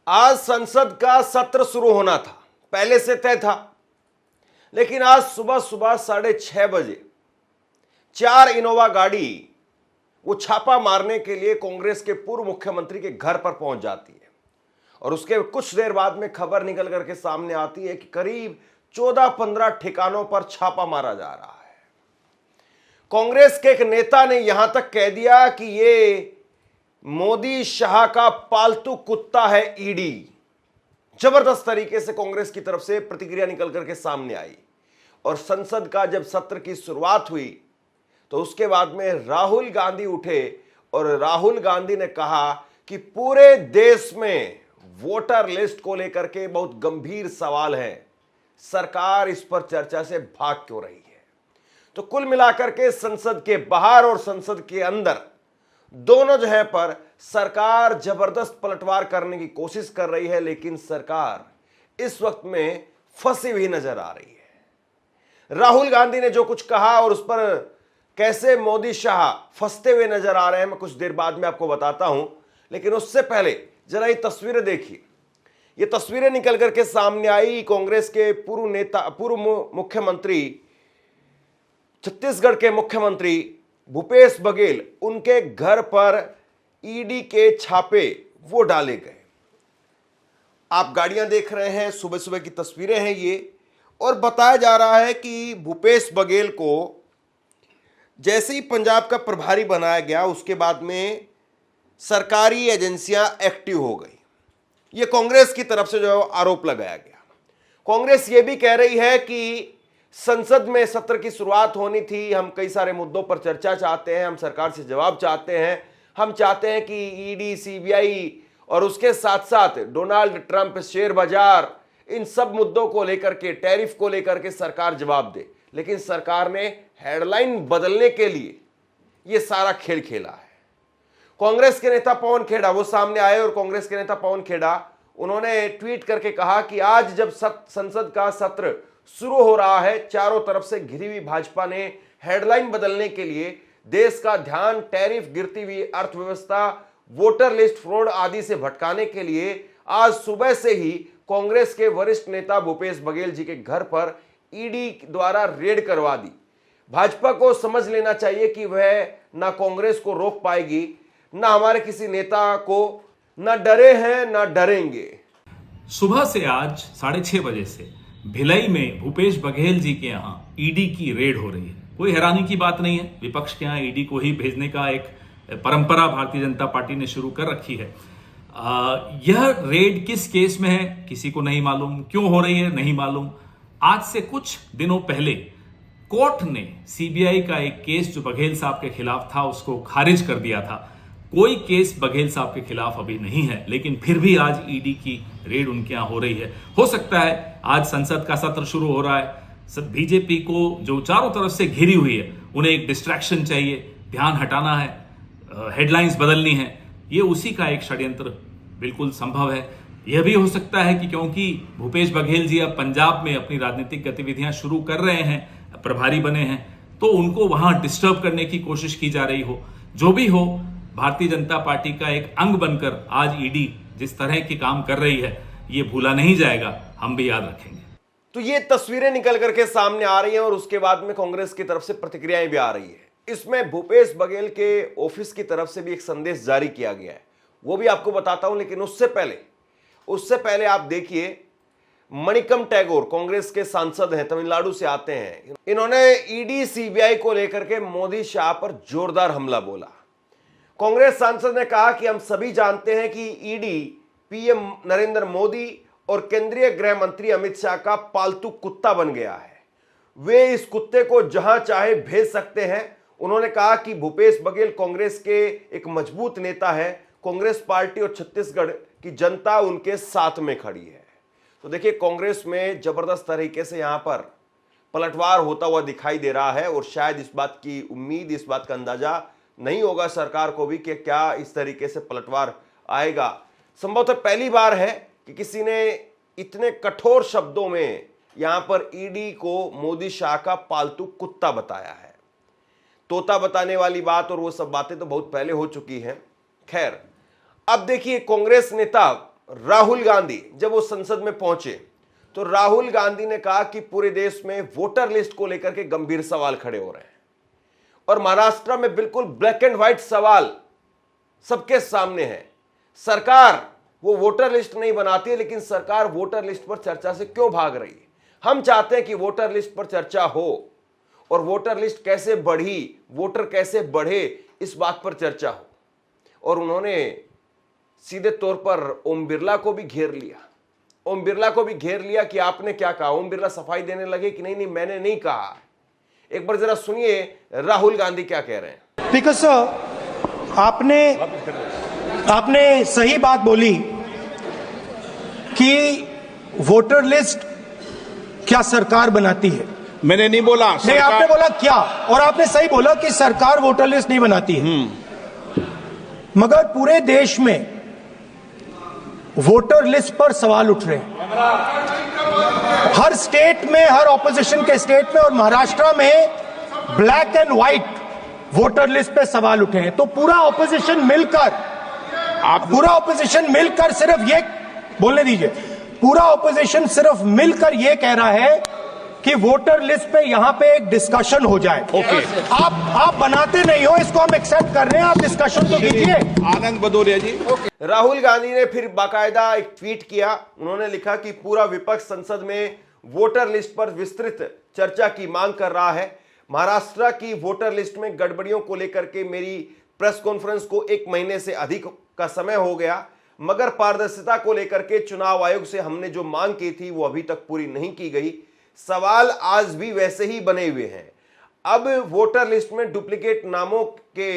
आज संसद का सत्र शुरू होना था, पहले से तय था, लेकिन आज सुबह सुबह 6:30 बजे 4 इनोवा गाड़ी वो छापा मारने के लिए कांग्रेस के पूर्व मुख्यमंत्री के घर पर पहुंच जाती है और उसके कुछ देर बाद में खबर निकल करके सामने आती है कि करीब 14-15 ठिकानों पर छापा मारा जा रहा है। कांग्रेस के एक नेता ने यहां तक कह दिया कि ये मोदी शाह का पालतू कुत्ता है ईडी। जबरदस्त तरीके से कांग्रेस की तरफ से प्रतिक्रिया निकल करके सामने आई और संसद का जब सत्र की शुरुआत हुई तो उसके बाद में राहुल गांधी उठे और राहुल गांधी ने कहा कि पूरे देश में वोटर लिस्ट को लेकर के बहुत गंभीर सवाल है, सरकार इस पर चर्चा से भाग क्यों रही है। तो कुल मिलाकर के संसद के बाहर और संसद के अंदर दोनों जगह पर सरकार जबरदस्त पलटवार करने की कोशिश कर रही है, लेकिन सरकार इस वक्त में फंसी हुई नजर आ रही है। राहुल गांधी ने जो कुछ कहा और उस पर कैसे मोदी शाह फंसते हुए नजर आ रहे हैं, मैं कुछ देर बाद में आपको बताता हूं, लेकिन उससे पहले जरा ये तस्वीरें देखिए। ये तस्वीरें निकल करके सामने आई कांग्रेस के पूर्व मुख्यमंत्री, छत्तीसगढ़ के मुख्यमंत्री भूपेश बघेल, उनके घर पर ईडी के छापे वो डाले गए। आप गाड़ियां देख रहे हैं, सुबह सुबह की तस्वीरें हैं ये, और बताया जा रहा है कि भूपेश बघेल को जैसे ही पंजाब का प्रभारी बनाया गया उसके बाद में सरकारी एजेंसियां एक्टिव हो गई। ये कांग्रेस की तरफ से जो आरोप लगाया गया। कांग्रेस ये भी कह रही है कि संसद में सत्र की शुरुआत होनी थी, हम कई सारे मुद्दों पर चर्चा चाहते हैं, हम सरकार से जवाब चाहते हैं, हम चाहते हैं कि ईडी, सीबीआई और उसके साथ साथ डोनाल्ड ट्रंप, शेयर बाजार, इन सब मुद्दों को लेकर के, टैरिफ को लेकर के सरकार जवाब दे। लेकिन सरकार ने हेडलाइन बदलने के लिए यह सारा खेल खेला है। कांग्रेस के नेता पवन खेड़ा वो सामने आए और कांग्रेस के नेता पवन खेड़ा उन्होंने ट्वीट करके कहा कि आज जब संसद का सत्र शुरू हो रहा है, चारों तरफ से घिरी हुई भाजपा ने हेडलाइन बदलने के लिए देश का ध्यान टैरिफ, गिरती हुई अर्थव्यवस्था, वोटर लिस्ट फ्रॉड आदि से भटकाने के लिए आज सुबह से ही कांग्रेस के वरिष्ठ नेता भूपेश बघेल जी के घर पर ईडी द्वारा रेड करवा दी। भाजपा को समझ लेना चाहिए कि वह ना कांग्रेस को रोक पाएगी, ना हमारे किसी नेता को, ना डरे हैं ना डरेंगे। सुबह से आज 6:30 बजे से भिलाई में भूपेश बघेल जी के यहाँ ईडी की रेड हो रही है। कोई हैरानी की बात नहीं है, विपक्ष के यहाँ ईडी को ही भेजने का एक परंपरा भारतीय जनता पार्टी ने शुरू कर रखी है। यह रेड किस केस में है किसी को नहीं मालूम, क्यों हो रही है नहीं मालूम। आज से कुछ दिनों पहले कोर्ट ने सीबीआई का एक केस जो बघेल साहब के खिलाफ था उसको खारिज कर दिया था। कोई केस बघेल साहब के खिलाफ अभी नहीं है, लेकिन फिर भी आज ईडी की रेड उनके यहां हो रही है। हो सकता है आज संसद का सत्र शुरू हो रहा है, सब बीजेपी को जो चारों तरफ से घिरी हुई है उन्हें एक डिस्ट्रैक्शन चाहिए, ध्यान हटाना है, हेडलाइंस बदलनी है। ये उसी का एक षड्यंत्र बिल्कुल संभव है। यह भी हो सकता है कि क्योंकि भूपेश बघेल जी अब पंजाब में अपनी राजनीतिक गतिविधियां शुरू कर रहे हैं, प्रभारी बने हैं, तो उनको वहां डिस्टर्ब करने की कोशिश की जा रही हो। जो भी हो, भारतीय जनता पार्टी का एक अंग बनकर आज ईडी जिस तरह के काम कर रही है ये भूला नहीं जाएगा, हम भी याद रखेंगे। तो ये तस्वीरें निकल करके सामने आ रही हैं और उसके बाद में कांग्रेस की तरफ से प्रतिक्रियाएं भी आ रही है। इसमें भूपेश बघेल के ऑफिस की तरफ से भी एक संदेश जारी किया गया है, वो भी आपको बताता हूं। लेकिन उससे पहले आप देखिए, मणिकम टैगोर कांग्रेस के सांसद हैं, तमिलनाडु से आते हैं। इन्होंने ईडी, सीबीआई को लेकर के मोदी शाह पर जोरदार हमला बोला। कांग्रेस सांसद ने कहा कि हम सभी जानते हैं कि ईडी पीएम नरेंद्र मोदी और केंद्रीय गृह मंत्री अमित शाह का पालतू कुत्ता बन गया है, वे इस कुत्ते को जहां चाहे भेज सकते हैं। उन्होंने कहा कि भूपेश बघेल कांग्रेस के एक मजबूत नेता है, कांग्रेस पार्टी और छत्तीसगढ़ की जनता उनके साथ में खड़ी है। तो देखिए, कांग्रेस में जबरदस्त तरीके से यहां पर पलटवार होता हुआ दिखाई दे रहा है और शायद इस बात की उम्मीद, इस बात का अंदाजा नहीं होगा सरकार को भी कि क्या इस तरीके से पलटवार आएगा। संभवतः पहली बार है कि किसी ने इतने कठोर शब्दों में यहां पर ईडी को मोदी शाह का पालतू कुत्ता बताया है। तोता बताने वाली बात और वो सब बातें तो बहुत पहले हो चुकी हैं। खैर, अब देखिए, कांग्रेस नेता राहुल गांधी जब वो संसद में पहुंचे तो राहुल गांधी ने कहा कि पूरे देश में वोटर लिस्ट को लेकर के गंभीर सवाल खड़े हो रहे हैं और महाराष्ट्र में बिल्कुल ब्लैक एंड व्हाइट सवाल सबके सामने है। सरकार वो वोटर लिस्ट नहीं बनाती है, लेकिन सरकार वोटर लिस्ट पर चर्चा से क्यों भाग रही है? हम चाहते हैं कि वोटर लिस्ट पर चर्चा हो और वोटर लिस्ट कैसे बढ़ी, वोटर कैसे बढ़े, इस बात पर चर्चा हो। और उन्होंने सीधे तौर पर ओम बिरला को भी घेर लिया। ओम बिरला को भी घेर लिया कि आपने क्या कहा। ओम बिरला सफाई देने लगे कि नहीं मैंने नहीं कहा। एक बार जरा सुनिए राहुल गांधी क्या कह रहे हैं। स्पीकर सर, आपने सही बात बोली कि वोटर लिस्ट क्या सरकार बनाती है। मैंने नहीं बोला नहीं, आपने बोला क्या, और आपने सही बोला कि सरकार वोटर लिस्ट नहीं बनाती है। मगर पूरे देश में वोटर लिस्ट पर सवाल उठ रहे हैं, हर स्टेट में, हर ऑपोजिशन के स्टेट में, और महाराष्ट्र में black and white voter list पे सवाल उठे हैं। तो पूरा ऑपोजिशन मिलकर सिर्फ ये बोलने दीजिए, पूरा ऑपोजिशन सिर्फ मिलकर ये कह रहा है कि वोटर लिस्ट पे यहां पे एक डिस्कशन हो जाए। ओके। आप बनाते नहीं हो, इसको हम एक्सेप्ट कर रहे हैं, आप डिस्कशन तो कीजिए। आनंद भदौरिया जी। राहुल गांधी ने फिर बाकायदा एक ट्वीट किया। उन्होंने लिखा कि पूरा विपक्ष संसद में वोटर लिस्ट पर विस्तृत चर्चा की मांग कर रहा है। महाराष्ट्र की वोटर लिस्ट में गड़बड़ियों को लेकर के मेरी प्रेस कॉन्फ्रेंस को 1 महीने से अधिक का समय हो गया, मगर पारदर्शिता को लेकर के चुनाव आयोग से हमने जो मांग की थी वो अभी तक पूरी नहीं की गई। सवाल आज भी वैसे ही बने हुए हैं। अब वोटर लिस्ट में डुप्लीकेट नामों के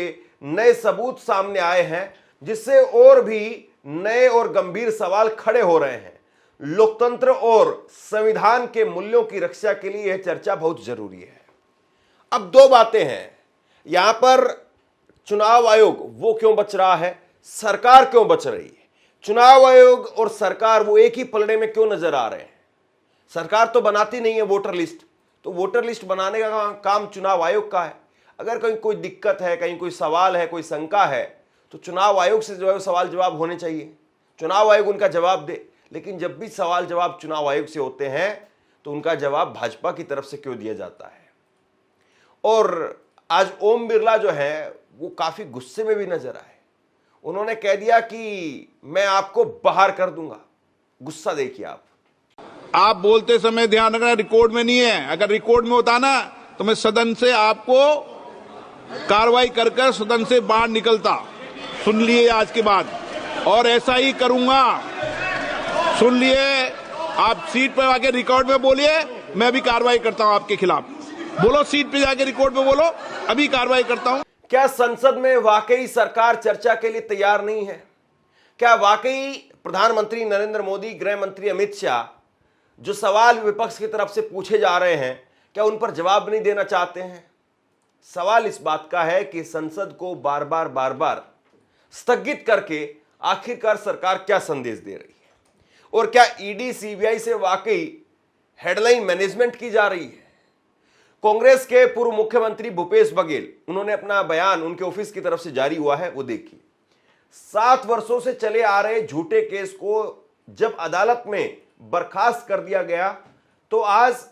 नए सबूत सामने आए हैं, जिससे और भी नए और गंभीर सवाल खड़े हो रहे हैं। लोकतंत्र और संविधान के मूल्यों की रक्षा के लिए यह चर्चा बहुत जरूरी है। अब 2 बातें हैं यहां पर। चुनाव आयोग वो क्यों बच रहा है, सरकार क्यों बच रही है? चुनाव आयोग और सरकार वो एक ही पलड़े में क्यों नजर आ रहे हैं? सरकार तो बनाती नहीं है वोटर लिस्ट, तो वोटर लिस्ट बनाने का काम चुनाव आयोग का है। अगर कहीं कोई दिक्कत है, कहीं कोई सवाल है, कोई शंका है, तो चुनाव आयोग से जो है सवाल जवाब होने चाहिए, चुनाव आयोग उनका जवाब दे। लेकिन जब भी सवाल जवाब चुनाव आयोग से होते हैं तो उनका जवाब भाजपा की तरफ से क्यों दिया जाता है? और आज ओम बिरला जो है वो काफी गुस्से में भी नजर आए। उन्होंने कह दिया कि मैं आपको बाहर कर दूंगा। गुस्सा देखिए आप बोलते समय ध्यान रखना, रिकॉर्ड में नहीं है। अगर रिकॉर्ड में होता ना तो मैं सदन से आपको कार्रवाई कर सदन से बाहर निकलता। सुन लिए आज के बाद, और ऐसा ही करूंगा। सुन लिए, आप सीट पर आके रिकॉर्ड में बोलिए, मैं भी कार्रवाई करता हूं आपके खिलाफ। बोलो, सीट पे जाके रिकॉर्ड में बोलो, अभी कार्रवाई करता हूं। क्या संसद में वाकई सरकार चर्चा के लिए तैयार नहीं है? क्या वाकई प्रधानमंत्री नरेंद्र मोदी, गृह मंत्री अमित शाह जो सवाल विपक्ष की तरफ से पूछे जा रहे हैं, क्या उन पर जवाब नहीं देना चाहते हैं? सवाल इस बात का है कि संसद को बार बार स्थगित करके आखिरकार सरकार क्या संदेश दे रही है, और क्या ईडी सीबीआई से वाकई हेडलाइन मैनेजमेंट की जा रही है? कांग्रेस के पूर्व मुख्यमंत्री भूपेश बघेल, उन्होंने अपना बयान उनके ऑफिस की तरफ से जारी हुआ है, वो देखिए। 7 वर्षों से चले आ रहे झूठे केस को जब अदालत में बर्खास्त कर दिया गया, तो आज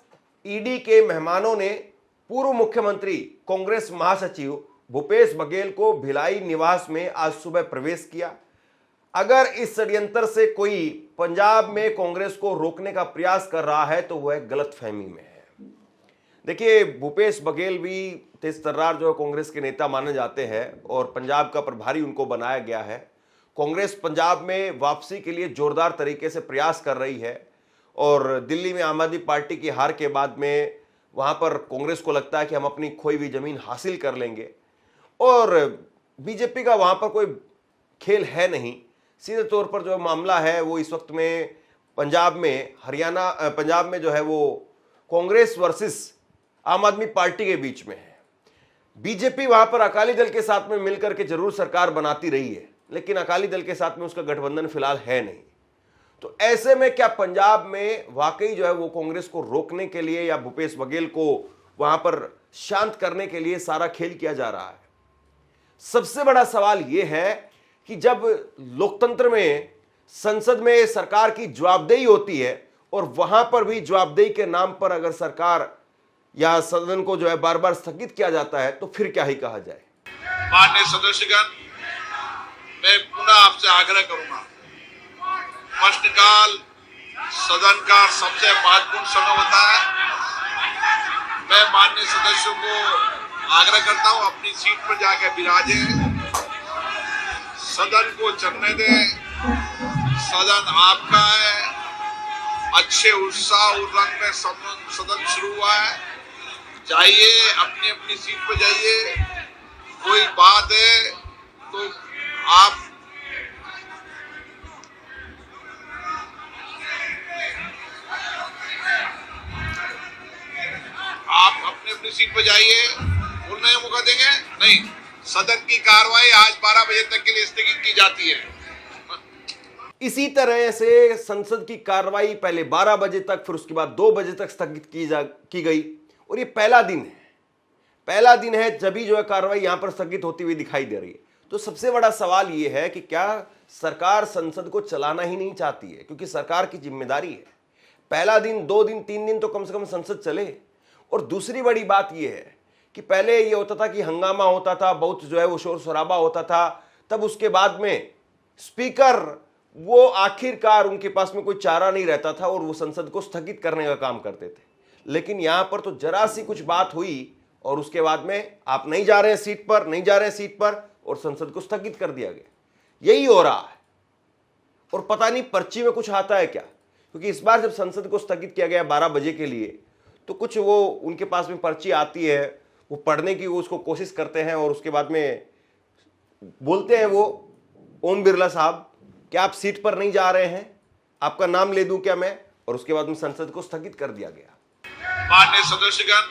ईडी के मेहमानों ने पूर्व मुख्यमंत्री कांग्रेस महासचिव भूपेश बघेल को भिलाई निवास में आज सुबह प्रवेश किया। अगर इस षड्यंत्र से कोई पंजाब में कांग्रेस को रोकने का प्रयास कर रहा है तो वह गलतफहमी में है। देखिए, भूपेश बघेल भी तेज तर्रार जो कांग्रेस के नेता माने जाते हैं और पंजाब का प्रभारी उनको बनाया गया है। कांग्रेस पंजाब में वापसी के लिए जोरदार तरीके से प्रयास कर रही है, और दिल्ली में आम आदमी पार्टी की हार के बाद में वहां पर कांग्रेस को लगता है कि हम अपनी खोई हुई जमीन हासिल कर लेंगे, और बीजेपी का वहां पर कोई खेल है नहीं। सीधे तौर पर जो मामला है वो इस वक्त में पंजाब में जो है वो कांग्रेस वर्सेस आम आदमी पार्टी के बीच में है। बीजेपी वहां पर अकाली दल के साथ में मिलकर के जरूर सरकार बनाती रही है, लेकिन अकाली दल के साथ में उसका गठबंधन फिलहाल है नहीं। तो ऐसे में क्या पंजाब में वाकई जो है वो कांग्रेस को रोकने के लिए या भूपेश बघेल को वहां पर शांत करने के लिए सारा खेल किया जा रहा है? सबसे बड़ा सवाल यह है कि जब लोकतंत्र में संसद में सरकार की जवाबदेही होती है और वहां पर भी जवाबदेही के नाम पर अगर सरकार या सदन को जो है बार बार स्थगित किया जाता है तो फिर क्या ही कहा जाए। माननीय सदस्यगण, मैं पुनः आपसे आग्रह करूंगा, प्रश्नकाल सदन का सबसे महत्वपूर्ण समय होता है। मैं माननीय सदस्यों को आग्रह करता हूं, अपनी सीट पर जाकर विराजे, सदन को चलने दें। सदन आपका है, अच्छे उत्साह और रंग में सदन शुरू हुआ है। जाइए, अपनी अपनी सीट पर जाइए। कोई बात है तो आप अपनी अपनी सीट पर जाइए। बोलने का मौका देंगे नहीं। सदन की कार्रवाई आज 12 बजे तक के लिए स्थगित की जाती है। इसी तरह से संसद की कार्रवाई पहले 12 बजे तक, फिर उसके बाद 2 बजे तक स्थगित की गई और ये पहला दिन है जब भी जो है कार्रवाई यहां पर स्थगित होती हुई दिखाई दे रही है। तो सबसे बड़ा सवाल ये है कि क्या सरकार संसद को चलाना ही नहीं चाहती है, क्योंकि सरकार की जिम्मेदारी है। पहला दिन, 2 दिन, 3 दिन तो कम से कम संसद चले। और दूसरी बड़ी बात यह है कि पहले ये होता था कि हंगामा होता था, बहुत जो है वो शोर शराबा होता था, तब उसके बाद में स्पीकर वो आखिरकार उनके पास में कोई चारा नहीं रहता था और वो संसद को स्थगित करने का काम करते थे। लेकिन यहां पर तो जरा सी कुछ बात हुई और उसके बाद में आप नहीं जा रहे हैं सीट पर और संसद को स्थगित कर दिया गया। यही हो रहा है और पता नहीं पर्ची में कुछ आता है क्या, क्योंकि इस बार जब संसद को स्थगित किया गया 12 बजे के लिए, तो कुछ वो उनके पास में पर्ची आती है, वो पढ़ने की वो उसको कोशिश करते हैं और उसके बाद में बोलते हैं वो, ओम बिरला साहब क्या आप सीट पर नहीं जा रहे हैं, आपका नाम ले दूं क्या मैं, और उसके बाद में संसद को स्थगित कर दिया गया। माननीय सदस्यगण,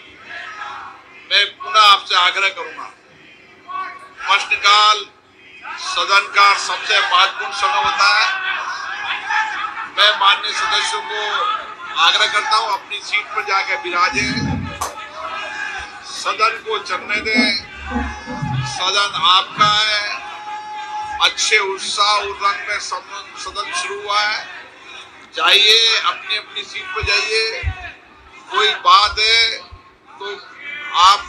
मैं पुनः आपसे आग्रह करूंगा, प्रश्नकाल सदन का सबसे महत्वपूर्ण समय होता है। मैं माननीय सदस्यों को आग्रह करता हूं, अपनी सीट पर जाकर विराजे, सदन को चलने दें। सदन आपका है, अच्छे उत्साह और रंग में सदन शुरू हुआ है। जाइए, अपनी अपनी सीट पर जाइए। कोई बात है तो आप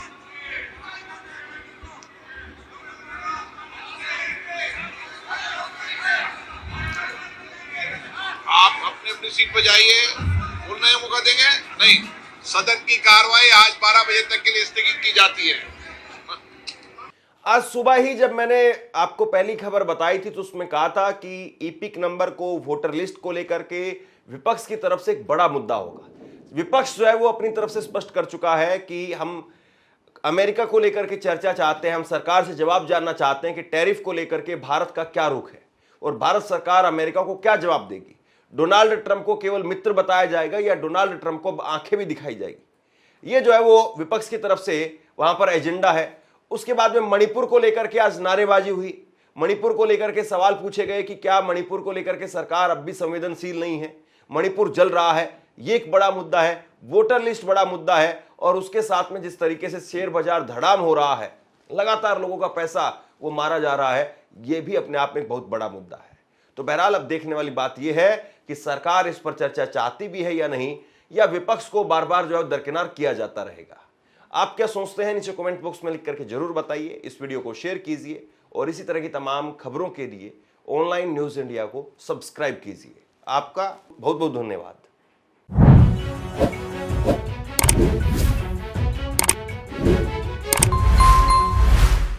अपनी अपनी सीट पर जाइए। बोलने का मौका देंगे नहीं। सदन की कार्रवाई आज 12 बजे तक के लिए स्थगित की जाती है। आज सुबह ही जब मैंने आपको पहली खबर बताई थी तो उसमें कहा था कि ईपिक नंबर को, वोटर लिस्ट को लेकर के विपक्ष की तरफ से एक बड़ा मुद्दा होगा। विपक्ष जो है वो अपनी तरफ से स्पष्ट कर चुका है कि हम अमेरिका को लेकर के चर्चा चाहते हैं, हम सरकार से जवाब जानना चाहते हैं कि टैरिफ को लेकर के भारत का क्या रुख है और भारत सरकार अमेरिका को क्या जवाब देगी। डोनाल्ड ट्रंप को केवल मित्र बताया जाएगा या डोनाल्ड ट्रंप को आंखें भी दिखाई जाएगी। ये जो है वो विपक्ष की तरफ से वहां पर एजेंडा है। उसके बाद में मणिपुर को लेकर के आज नारेबाजी हुई। मणिपुर को लेकर के सवाल पूछे गए कि क्या मणिपुर को लेकर के सरकार अब भी संवेदनशील नहीं है, मणिपुर जल रहा है। ये एक बड़ा मुद्दा है। वोटर लिस्ट बड़ा मुद्दा है और उसके साथ में जिस तरीके से शेयर बाजार धड़ाम हो रहा है, लगातार लोगों का पैसा वो मारा जा रहा है, ये भी अपने आप में एक बहुत बड़ा मुद्दा है। तो बहरहाल अब देखने वाली बात यह है कि सरकार इस पर चर्चा चाहती भी है या नहीं, या विपक्ष को बार बार जो है दरकिनार किया जाता रहेगा। आप क्या सोचते हैं नीचे कमेंट बॉक्स में लिख करके जरूर बताइए। इस वीडियो को शेयर कीजिए और इसी तरह की तमाम खबरों के लिए ऑनलाइन न्यूज इंडिया को सब्सक्राइब कीजिए। आपका बहुत बहुत धन्यवाद।